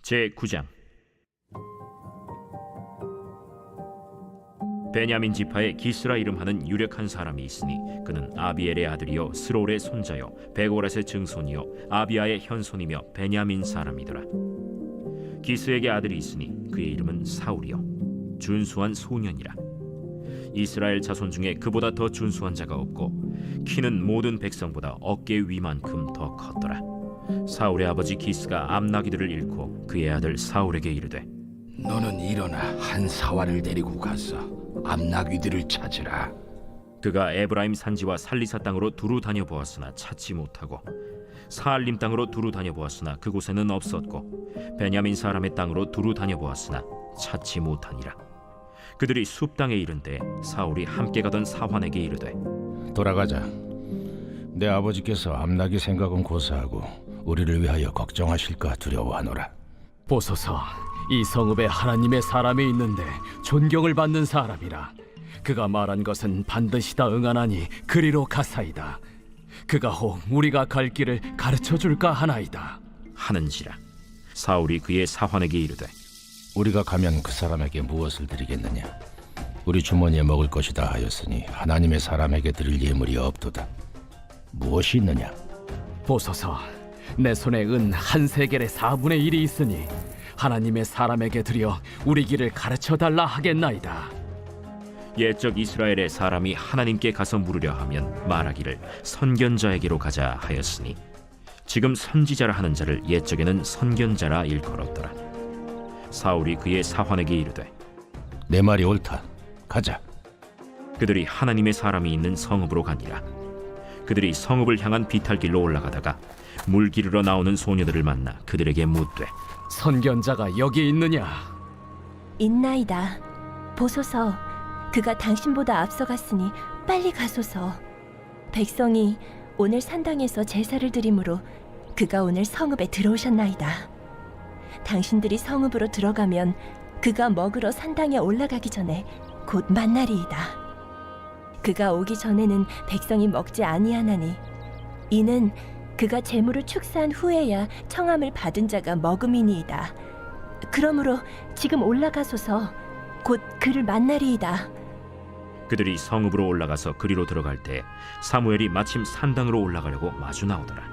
제9장. 베냐민 지파에 기스라 이름하는 유력한 사람이 있으니 그는 아비엘의 아들이요 스롤의 손자요 베고랏의 증손이요 아비아의 현손이며 베냐민 사람이더라. 기스에게 아들이 있으니 그의 이름은 사울이요 준수한 소년이라. 이스라엘 자손 중에 그보다 더 준수한 자가 없고 키는 모든 백성보다 어깨 위만큼 더 컸더라. 사울의 아버지 기스가 암나기들을 잃고 그의 아들 사울에게 이르되, 너는 일어나 한 사활을 데리고 가서 암나귀들을 찾으라. 그가 에브라임 산지와 살리사 땅으로 두루 다녀보았으나 찾지 못하고 사알림 땅으로 두루 다녀보았으나 그곳에는 없었고 베냐민 사람의 땅으로 두루 다녀보았으나 찾지 못하니라. 그들이 숲 땅에 이른 때 사울이 함께 가던 사환에게 이르되, 돌아가자. 내 아버지께서 암나귀 생각은 고사하고 우리를 위하여 걱정하실까 두려워하노라. 보소서, 이 성읍에 하나님의 사람이 있는데 존경을 받는 사람이라. 그가 말한 것은 반드시 다 응하나니 그리로 가사이다. 그가 혹 우리가 갈 길을 가르쳐 줄까 하나이다 하는지라. 사울이 그의 사환에게 이르되, 우리가 가면 그 사람에게 무엇을 드리겠느냐? 우리 주머니에 먹을 것이다 하였으니 하나님의 사람에게 드릴 예물이 없도다. 무엇이 있느냐? 보소서, 내 손에 은 한 세겔의 4분의 1이 있으니 하나님의 사람에게 드려 우리 길을 가르쳐 달라 하겠나이다. 옛적 이스라엘의 사람이 하나님께 가서 물으려 하면 말하기를 선견자에게로 가자 하였으니 지금 선지자라 하는 자를 옛적에는 선견자라 일컬었더라. 사울이 그의 사환에게 이르되, 내 말이 옳다. 가자. 그들이 하나님의 사람이 있는 성읍으로 가니라. 그들이 성읍을 향한 비탈길로 올라가다가 물 기르러 나오는 소녀들을 만나 그들에게 묻되, 선견자가 여기 있느냐? 있나이다. 보소서, 그가 당신보다 앞서갔으니 빨리 가소서. 백성이 오늘 산당에서 제사를 드리므로 그가 오늘 성읍에 들어오셨나이다. 당신들이 성읍으로 들어가면 그가 먹으러 산당에 올라가기 전에 곧 만나리이다. 그가 오기 전에는 백성이 먹지 아니하나니 이는 그가 재물을 축사한 후에야 청함을 받은 자가 먹음이니이다. 그러므로 지금 올라가소서. 곧 그를 만나리이다. 그들이 성읍으로 올라가서 그리로 들어갈 때 사무엘이 마침 산당으로 올라가려고 마주 나오더라.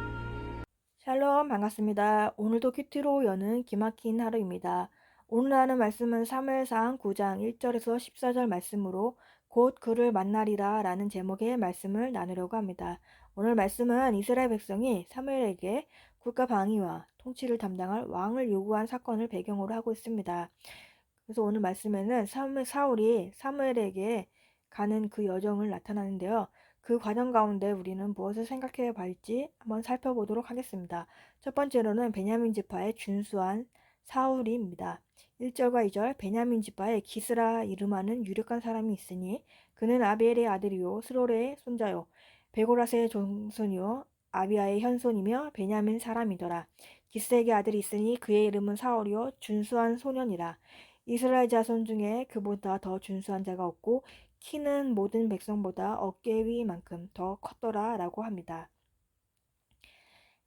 샬롬, 반갑습니다. 오늘도 큐티로 여는 기막힌 하루입니다. 오늘 하는 말씀은 사무엘상 9장 1절에서 14절 말씀으로 곧 그를 만나리라 라는 제목의 말씀을 나누려고 합니다. 오늘 말씀은 이스라엘 백성이 사무엘에게 국가 방위와 통치를 담당할 왕을 요구한 사건을 배경으로 하고 있습니다. 그래서 오늘 말씀에는 사울이 사무엘에게 가는 그 여정을 나타나는데요. 그 과정 가운데 우리는 무엇을 생각해 볼지 한번 살펴보도록 하겠습니다. 첫 번째로는 베냐민 지파의 준수한 사울입니다. 1절과 2절, 베냐민 지파에 기스라 이름하는 유력한 사람이 있으니 그는 아비엘의 아들이요 스롤의 손자요 베고랏의 종손이요 아비아의 현손이며 베냐민 사람이더라. 기스에게 아들이 있으니 그의 이름은 사울이요 준수한 소년이라. 이스라엘 자손 중에 그보다 더 준수한 자가 없고 키는 모든 백성보다 어깨 위만큼 더 컸더라 라고 합니다.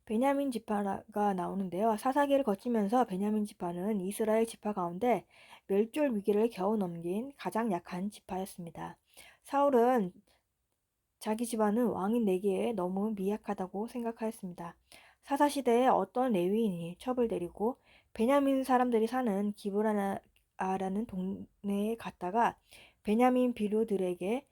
베냐민 지파가 나오는데요. 사사기를 거치면서 베냐민 지파는 이스라엘 지파 가운데 멸절 위기를 겨우 넘긴 가장 약한 지파였습니다. 사울은 자기 집안은 왕인 내기에 너무 미약하다고 생각하였습니다. 사사시대에 어떤 레위인이 첩을 들이고 베냐민 사람들이 사는 기브라라는 동네에 갔다가 베냐민 비류들에게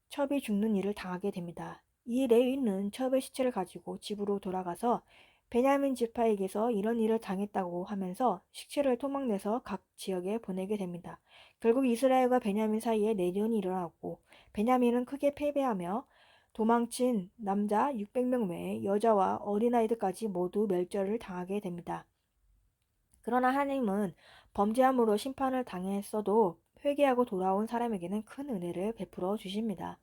첩이 죽는 일을 당하게 됩니다. 이 레위인은 첩의 시체를 가지고 집으로 돌아가서 베냐민 지파에게서 이런 일을 당했다고 하면서 시체를 토막내서 각 지역에 보내게 됩니다. 결국 이스라엘과 베냐민 사이에 내전이 일어나고 베냐민은 크게 패배하며 도망친 남자 600명 외에 여자와 어린아이들까지 모두 멸절을 당하게 됩니다. 그러나 하나님은 범죄함으로 심판을 당했어도 회개하고 돌아온 사람에게는 큰 은혜를 베풀어 주십니다.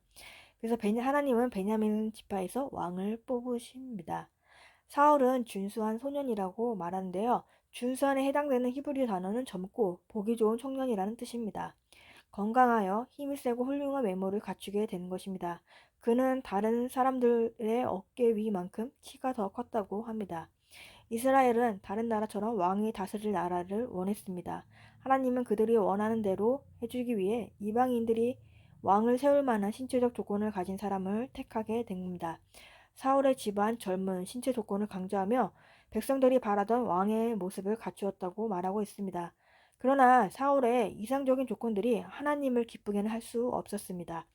그래서 하나님은 베냐민 지파에서 왕을 뽑으십니다. 사울은 준수한 소년이라고 말하는데요. 준수한에 해당되는 히브리 단어는 젊고 보기 좋은 청년이라는 뜻입니다. 건강하여 힘이 세고 훌륭한 외모를 갖추게 되는 것입니다. 그는 다른 사람들의 어깨 위만큼 키가 더 컸다고 합니다. 이스라엘은 다른 나라처럼 왕이 다스릴 나라를 원했습니다. 하나님은 그들이 원하는 대로 해주기 위해 이방인들이 왕을 세울 만한 신체적 조건을 가진 사람을 택하게 됩니다. 사울의 집안 젊은 신체 조건을 강조하며 백성들이 바라던 왕의 모습을 갖추었다고 말하고 있습니다. 그러나 사울의 이상적인 조건들이 하나님을 기쁘게는 할 수 없었습니다.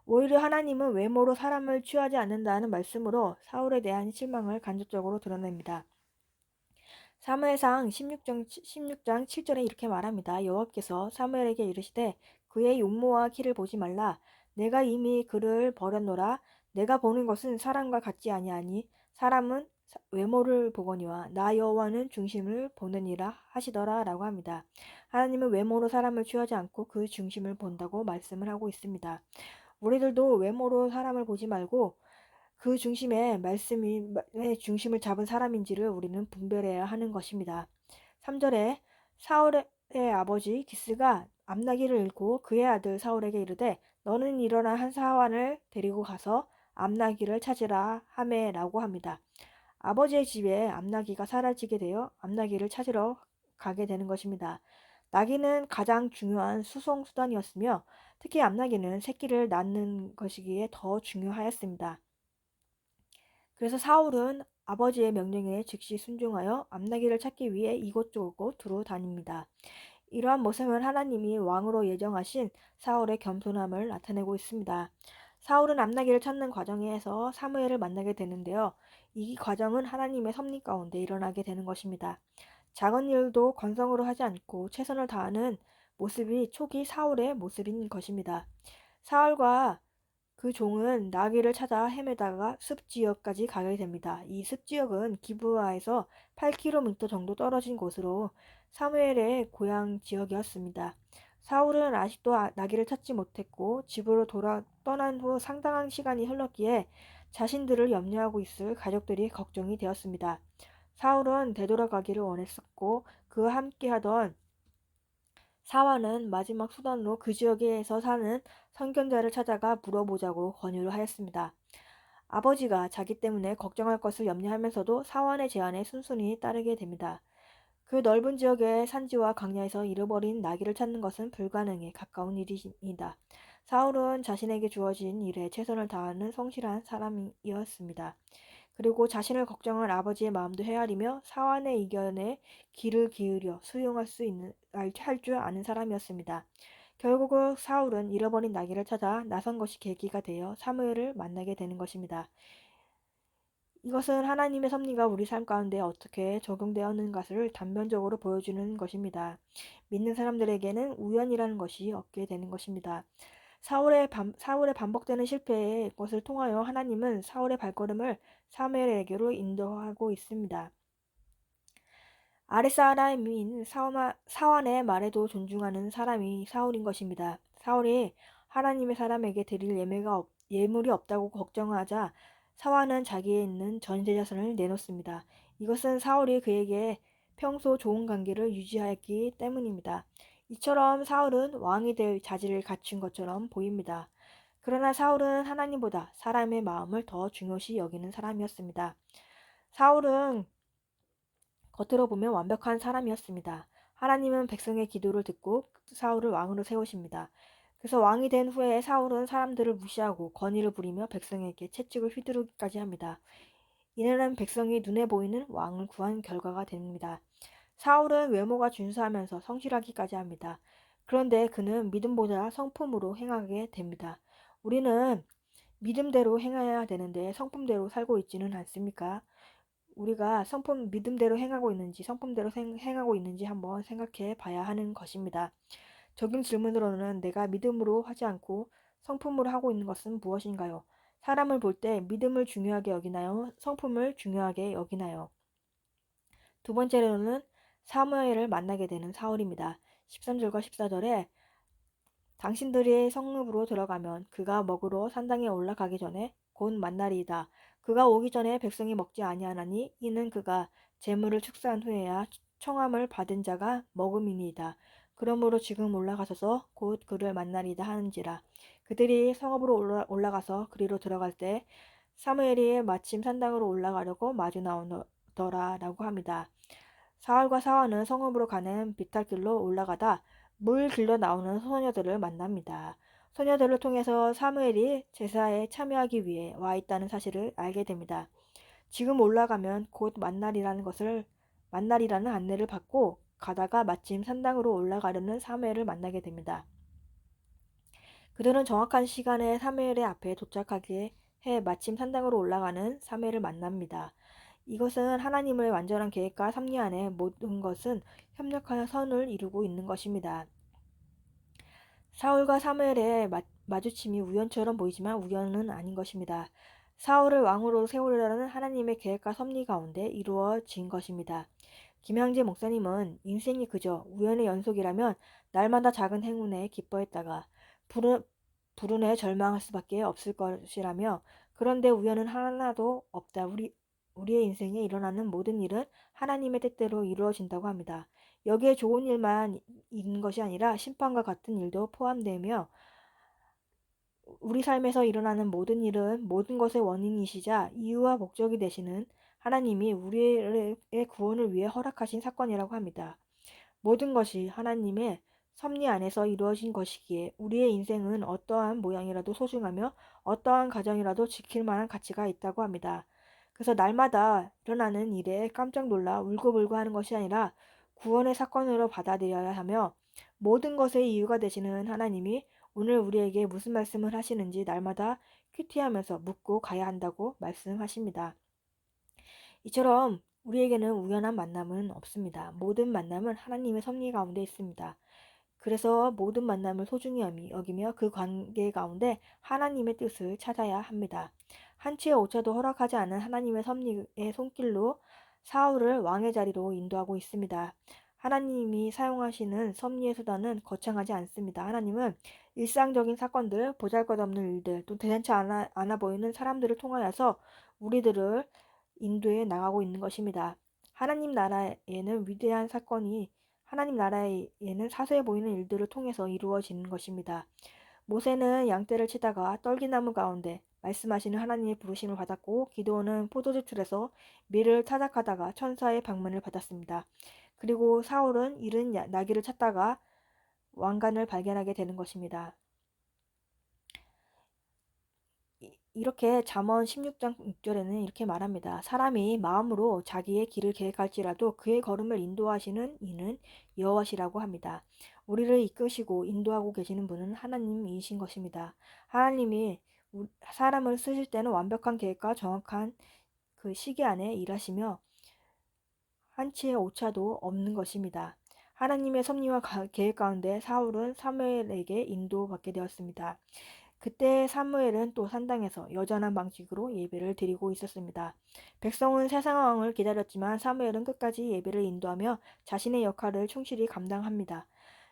오히려 하나님은 외모로 사람을 취하지 않는다는 말씀으로 사울에 대한 실망을 간접적으로 드러냅니다. 사무엘상 16장 7절에 이렇게 말합니다. 여호와께서 사무엘에게 이르시되 그의 용모와 키를 보지 말라. 내가 이미 그를 버렸노라. 내가 보는 것은 사람과 같지 아니하니 사람은 외모를 보거니와 나 여호와는 중심을 보느니라 하시더라 라고 합니다. 하나님은 외모로 사람을 취하지 않고 그 중심을 본다고 말씀을 하고 있습니다. 우리들도 외모로 사람을 보지 말고 그 중심에 말씀의 중심을 잡은 사람인지를 우리는 분별해야 하는 것입니다. 3절에 사울의 아버지 기스가 암나기를 잃고 그의 아들 사울에게 이르되 너는 일어나 한 사환을 데리고 가서 암나기를 찾으라 하매라고 합니다. 아버지의 집에 암나기가 사라지게 되어 암나기를 찾으러 가게 되는 것입니다. 나귀는 가장 중요한 수송 수단이었으며 특히 암나기는 새끼를 낳는 것이기에 더 중요하였습니다. 그래서 사울은 아버지의 명령에 즉시 순종하여 암나기를 찾기 위해 이곳저곳 두루 다닙니다. 이러한 모습은 하나님이 왕으로 예정하신 사울의 겸손함을 나타내고 있습니다. 사울은 암나기를 찾는 과정에서 사무엘을 만나게 되는데요. 이 과정은 하나님의 섭리 가운데 일어나게 되는 것입니다. 작은 일도 건성으로 하지 않고 최선을 다하는 모습이 초기 사울의 모습인 것입니다. 사울과 그 종은 나귀를 찾아 헤매다가 습지역까지 가게 됩니다. 이 습지역은 기브아에서 8km 정도 떨어진 곳으로 사무엘의 고향 지역이었습니다. 사울은 아직도 나귀를 찾지 못했고 집으로 떠난 후 상당한 시간이 흘렀기에 자신들을 염려하고 있을 가족들이 걱정이 되었습니다. 사울은 되돌아가기를 원했었고 그와 함께하던 사환은 마지막 수단으로 그 지역에서 사는 선견자를 찾아가 물어보자고 권유를 하였습니다. 아버지가 자기 때문에 걱정할 것을 염려하면서도 사환의 제안에 순순히 따르게 됩니다. 그 넓은 지역의 산지와 강야에서 잃어버린 나귀를 찾는 것은 불가능에 가까운 일입니다. 사울은 자신에게 주어진 일에 최선을 다하는 성실한 사람이었습니다. 그리고 자신을 걱정할 아버지의 마음도 헤아리며 사환의 의견에 귀를 기울여 수용할 수 있는 할 줄 아는 사람이었습니다. 결국 사울은 잃어버린 나귀를 찾아 나선 것이 계기가 되어 사무엘을 만나게 되는 것입니다. 이것은 하나님의 섭리가 우리 삶 가운데 어떻게 적용되었는 것을 단면적으로 보여주는 것입니다. 믿는 사람들에게는 우연이라는 것이 없게 되는 것입니다. 사울의 반복되는 실패의 것을 통하여 하나님은 사울의 발걸음을 사무엘에게로 인도하고 있습니다. 아랫사람인 사환의 말에도 존중하는 사람이 사울인 것입니다. 사울이 하나님의 사람에게 드릴 예물이 없다고 걱정하자 사환은 자기에 있는 전제자산을 내놓습니다. 이것은 사울이 그에게 평소 좋은 관계를 유지하였기 때문입니다. 이처럼 사울은 왕이 될 자질을 갖춘 것처럼 보입니다. 그러나 사울은 하나님보다 사람의 마음을 더 중요시 여기는 사람이었습니다. 사울은 겉으로 보면 완벽한 사람이었습니다. 하나님은 백성의 기도를 듣고 사울을 왕으로 세우십니다. 그래서 왕이 된 후에 사울은 사람들을 무시하고 권위를 부리며 백성에게 채찍을 휘두르기까지 합니다. 이는 백성이 눈에 보이는 왕을 구한 결과가 됩니다. 사울은 외모가 준수하면서 성실하기까지 합니다. 그런데 그는 믿음보다 성품으로 행하게 됩니다. 우리는 믿음대로 행해야 되는데 성품대로 살고 있지는 않습니까? 우리가 믿음대로 행하고 있는지 성품대로 행하고 있는지 한번 생각해 봐야 하는 것입니다. 적용 질문으로는 내가 믿음으로 하지 않고 성품으로 하고 있는 것은 무엇인가요? 사람을 볼 때 믿음을 중요하게 여기나요? 성품을 중요하게 여기나요? 두 번째로는 사무엘을 만나게 되는 사울입니다. 13절과 14절에 당신들이 성읍으로 들어가면 그가 먹으러 산당에 올라가기 전에 곧 만나리이다. 그가 오기 전에 백성이 먹지 아니하나니 이는 그가 재물을 축사한 후에야 청함을 받은 자가 먹음이니이다. 그러므로 지금 올라가소서 곧 그를 만나리이다 하는지라. 그들이 성읍으로 올라가서 그리로 들어갈 때 사무엘이 마침 산당으로 올라가려고 마주 나오더라. 있더라 라고 합니다. 사울과 사원은 성읍으로 가는 비탈길로 올라가다 물 길러 나오는 소녀들을 만납니다. 소녀들을 통해서 사무엘이 제사에 참여하기 위해 와 있다는 사실을 알게 됩니다. 지금 올라가면 곧 만날이라는 안내를 받고 가다가 마침 산당으로 올라가려는 사무엘을 만나게 됩니다. 그들은 정확한 시간에 사무엘의 앞에 도착하게 해 마침 산당으로 올라가는 사무엘을 만납니다. 이것은 하나님의 완전한 계획과 섭리 안에 모든 것은 협력하여 선을 이루고 있는 것입니다. 사울과 사무엘의 마주침이 우연처럼 보이지만 우연은 아닌 것입니다. 사울을 왕으로 세우려는 하나님의 계획과 섭리 가운데 이루어진 것입니다. 김양재 목사님은 인생이 그저 우연의 연속이라면 날마다 작은 행운에 기뻐했다가 불운에 절망할 수밖에 없을 것이라며, 그런데 우연은 하나도 없다. 우리의 인생에 일어나는 모든 일은 하나님의 뜻대로 이루어진다고 합니다. 여기에 좋은 일만 있는 것이 아니라 심판과 같은 일도 포함되며, 우리 삶에서 일어나는 모든 일은 모든 것의 원인이시자 이유와 목적이 되시는 하나님이 우리의 구원을 위해 허락하신 사건이라고 합니다. 모든 것이 하나님의 섭리 안에서 이루어진 것이기에 우리의 인생은 어떠한 모양이라도 소중하며 어떠한 가정이라도 지킬 만한 가치가 있다고 합니다. 그래서 날마다 일어나는 일에 깜짝 놀라 울고불고 하는 것이 아니라 구원의 사건으로 받아들여야 하며, 모든 것의 이유가 되시는 하나님이 오늘 우리에게 무슨 말씀을 하시는지 날마다 큐티하면서 묻고 가야 한다고 말씀하십니다. 이처럼 우리에게는 우연한 만남은 없습니다. 모든 만남은 하나님의 섭리 가운데 있습니다. 그래서 모든 만남을 소중히 여기며 그 관계 가운데 하나님의 뜻을 찾아야 합니다. 한치의 오차도 허락하지 않은 하나님의 섭리의 손길로 사울을 왕의 자리로 인도하고 있습니다. 하나님이 사용하시는 섭리의 수단은 거창하지 않습니다. 하나님은 일상적인 사건들, 보잘것없는 일들, 또 대단치 않아 보이는 사람들을 통하여서 우리들을 인도해 나가고 있는 것입니다. 하나님 나라에는 사소해 보이는 일들을 통해서 이루어지는 것입니다. 모세는 양떼를 치다가 떨기나무 가운데 말씀하시는 하나님의 부르심을 받았고, 기드온은 포도주 틀에서 밀을 타작하다가 천사의 방문을 받았습니다. 그리고 사울은 잃은 나귀를 찾다가 왕관을 발견하게 되는 것입니다. 이렇게 잠언 16장 6절에는 이렇게 말합니다. 사람이 마음으로 자기의 길을 계획할지라도 그의 걸음을 인도하시는 이는 여호와시라고 합니다. 우리를 이끄시고 인도하고 계시는 분은 하나님이신 것입니다. 하나님이 사람을 쓰실 때는 완벽한 계획과 정확한 그 시기 안에 일하시며 한치의 오차도 없는 것입니다. 하나님의 섭리와 계획 가운데 사울은 사무엘에게 인도받게 되었습니다. 그때 사무엘은 또 산당에서 여전한 방식으로 예배를 드리고 있었습니다. 백성은 새 상황을 기다렸지만 사무엘은 끝까지 예배를 인도하며 자신의 역할을 충실히 감당합니다.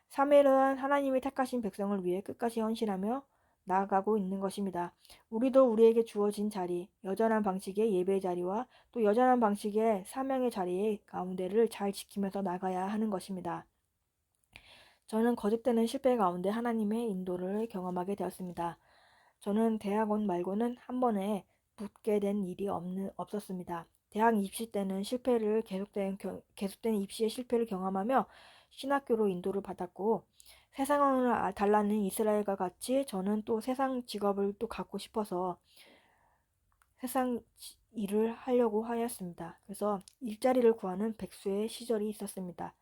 사무엘은 하나님이 택하신 백성을 위해 끝까지 헌신하며 나아가고 있는 것입니다. 우리도 우리에게 주어진 자리, 여전한 방식의 예배의 자리와 또 여전한 방식의 사명의 자리의 가운데를 잘 지키면서 나가야 하는 것입니다. 저는 거듭되는 실패 가운데 하나님의 인도를 경험하게 되었습니다. 저는 대학원 말고는 한 번에 붙게 된 일이 없었습니다. 대학 입시 때는 계속된 입시의 실패를 경험하며 신학교로 인도를 받았고, 세상을 달라는 이스라엘과 같이 저는 또 세상 직업을 또 갖고 싶어서 세상 일을 하려고 하였습니다. 그래서 일자리를 구하는 백수의 시절이 있었습니다.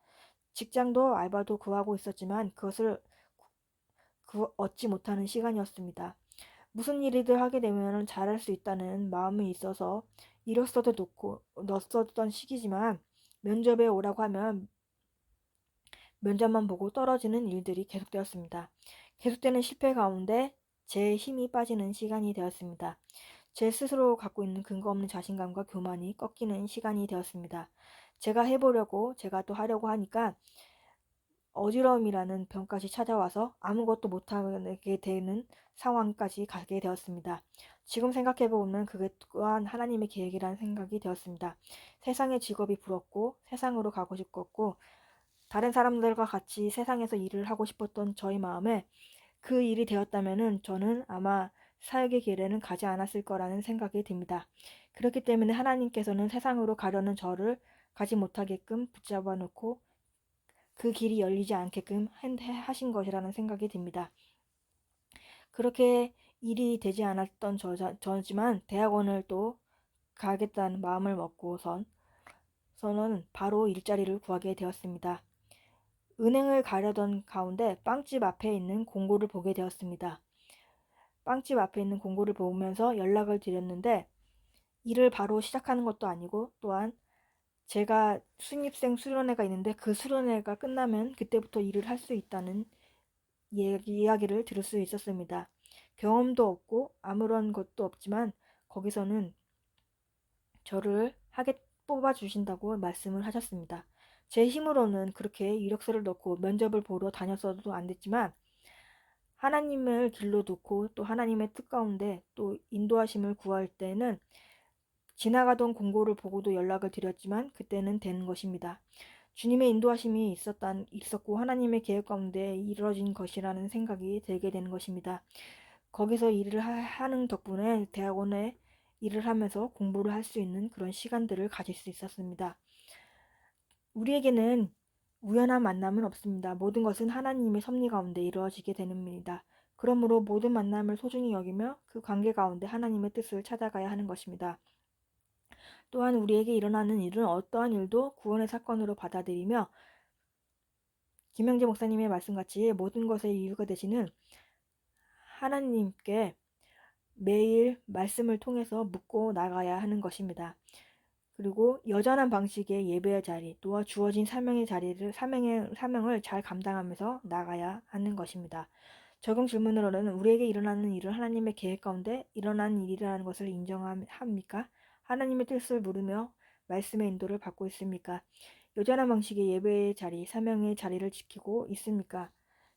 직장도 알바도 구하고 있었지만 그것을 얻지 못하는 시간이었습니다. 무슨 일이든 하게 되면 잘할 수 있다는 마음이 있어서 이력서도 넣었었던 시기지만 면접에 오라고 하면 면접만 보고 떨어지는 일들이 계속되었습니다. 계속되는 실패 가운데 제 힘이 빠지는 시간이 되었습니다. 제 스스로 갖고 있는 근거 없는 자신감과 교만이 꺾이는 시간이 되었습니다. 제가 해보려고, 제가 또 하려고 하니까 어지러움이라는 병까지 찾아와서 아무것도 못하게 되는 상황까지 가게 되었습니다. 지금 생각해보면 그게 또한 하나님의 계획이라는 생각이 되었습니다. 세상의 직업이 부럽고 세상으로 가고 싶었고, 다른 사람들과 같이 세상에서 일을 하고 싶었던 저의 마음에 그 일이 되었다면은 저는 아마 사역의 길에는 가지 않았을 거라는 생각이 듭니다. 그렇기 때문에 하나님께서는 세상으로 가려는 저를 가지 못하게끔 붙잡아 놓고 그 길이 열리지 않게끔 하신 것이라는 생각이 듭니다. 그렇게 일이 되지 않았던 저지만 대학원을 또 가겠다는 마음을 먹고서는 바로 일자리를 구하게 되었습니다. 은행을 가려던 가운데 빵집 앞에 있는 공고를 보게 되었습니다. 빵집 앞에 있는 공고를 보면서 연락을 드렸는데 일을 바로 시작하는 것도 아니고 또한 제가 신입생 수련회가 있는데 그 수련회가 끝나면 그때부터 일을 할 수 있다는 이야기를 들을 수 있었습니다. 경험도 없고 아무런 것도 없지만 거기서는 저를 뽑아주신다고 말씀을 하셨습니다. 제 힘으로는 그렇게 이력서를 넣고 면접을 보러 다녔어도 안 됐지만 하나님을 길로 두고 또 하나님의 뜻 가운데 또 인도하심을 구할 때는 지나가던 공고를 보고도 연락을 드렸지만 그때는 된 것입니다. 주님의 인도하심이 있었고 하나님의 계획 가운데 이루어진 것이라는 생각이 들게 되는 것입니다. 거기서 일을 하는 덕분에 대학원에 일을 하면서 공부를 할 수 있는 그런 시간들을 가질 수 있었습니다. 우리에게는 우연한 만남은 없습니다. 모든 것은 하나님의 섭리 가운데 이루어지게 됩니다. 그러므로 모든 만남을 소중히 여기며 그 관계 가운데 하나님의 뜻을 찾아가야 하는 것입니다. 또한 우리에게 일어나는 일은 어떠한 일도 구원의 사건으로 받아들이며 김영재 목사님의 말씀같이 모든 것의 이유가 되시는 하나님께 매일 말씀을 통해서 묻고 나가야 하는 것입니다. 그리고 여전한 방식의 예배의 자리, 또한 주어진 사명을 잘 감당하면서 나가야 하는 것입니다. 적용 질문으로는 우리에게 일어나는 일은 하나님의 계획 가운데 일어나는 일이라는 것을 인정합니까? 하나님의 뜻을 물으며 말씀의 인도를 받고 있습니까? 여전한 방식의 예배의 자리, 사명의 자리를 지키고 있습니까?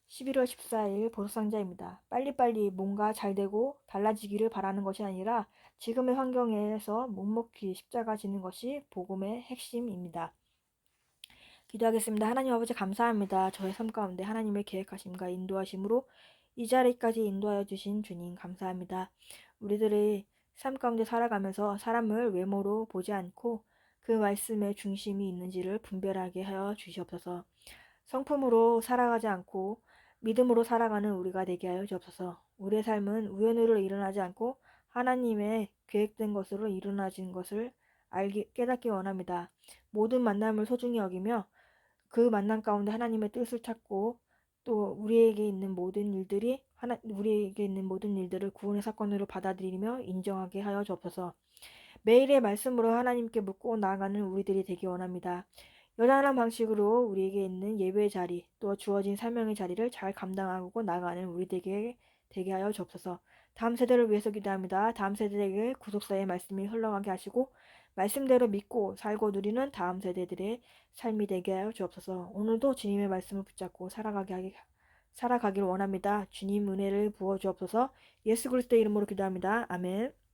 11월 14일 보석상자입니다. 빨리빨리 뭔가 잘되고 달라지기를 바라는 것이 아니라 지금의 환경에서 묵묵히 십자가 지는 것이 복음의 핵심입니다. 기도하겠습니다. 하나님 아버지 감사합니다. 저의 삶 가운데 하나님의 계획하심과 인도하심으로 이 자리까지 인도하여 주신 주님 감사합니다. 우리들의 삶 가운데 살아가면서 사람을 외모로 보지 않고 그 말씀에 중심이 있는지를 분별하게 하여 주시옵소서. 성품으로 살아가지 않고 믿음으로 살아가는 우리가 되게 하여 주옵소서. 우리의 삶은 우연으로 일어나지 않고 하나님의 계획된 것으로 일어나진 것을 깨닫기 원합니다. 모든 만남을 소중히 여기며 그 만남 가운데 하나님의 뜻을 찾고 또 우리에게 있는 모든 일들을 구원의 사건으로 받아들이며 인정하게 하여 주옵소서. 매일의 말씀으로 하나님께 묻고 나아가는 우리들이 되기 원합니다. 여전한 방식으로 우리에게 있는 예배의 자리, 또 주어진 사명의 자리를 잘 감당하고 나가는 우리들에게 되게 하여 주옵소서. 다음 세대를 위해서 기도합니다. 다음 세대에게 구속사의 말씀이 흘러가게 하시고 말씀대로 믿고 살고 누리는 다음 세대들의 삶이 되게 하여 주옵소서. 오늘도 주님의 말씀을 붙잡고 살아가기를 원합니다. 주님 은혜를 부어 주옵소서. 예수 그리스도의 이름으로 기도합니다. 아멘.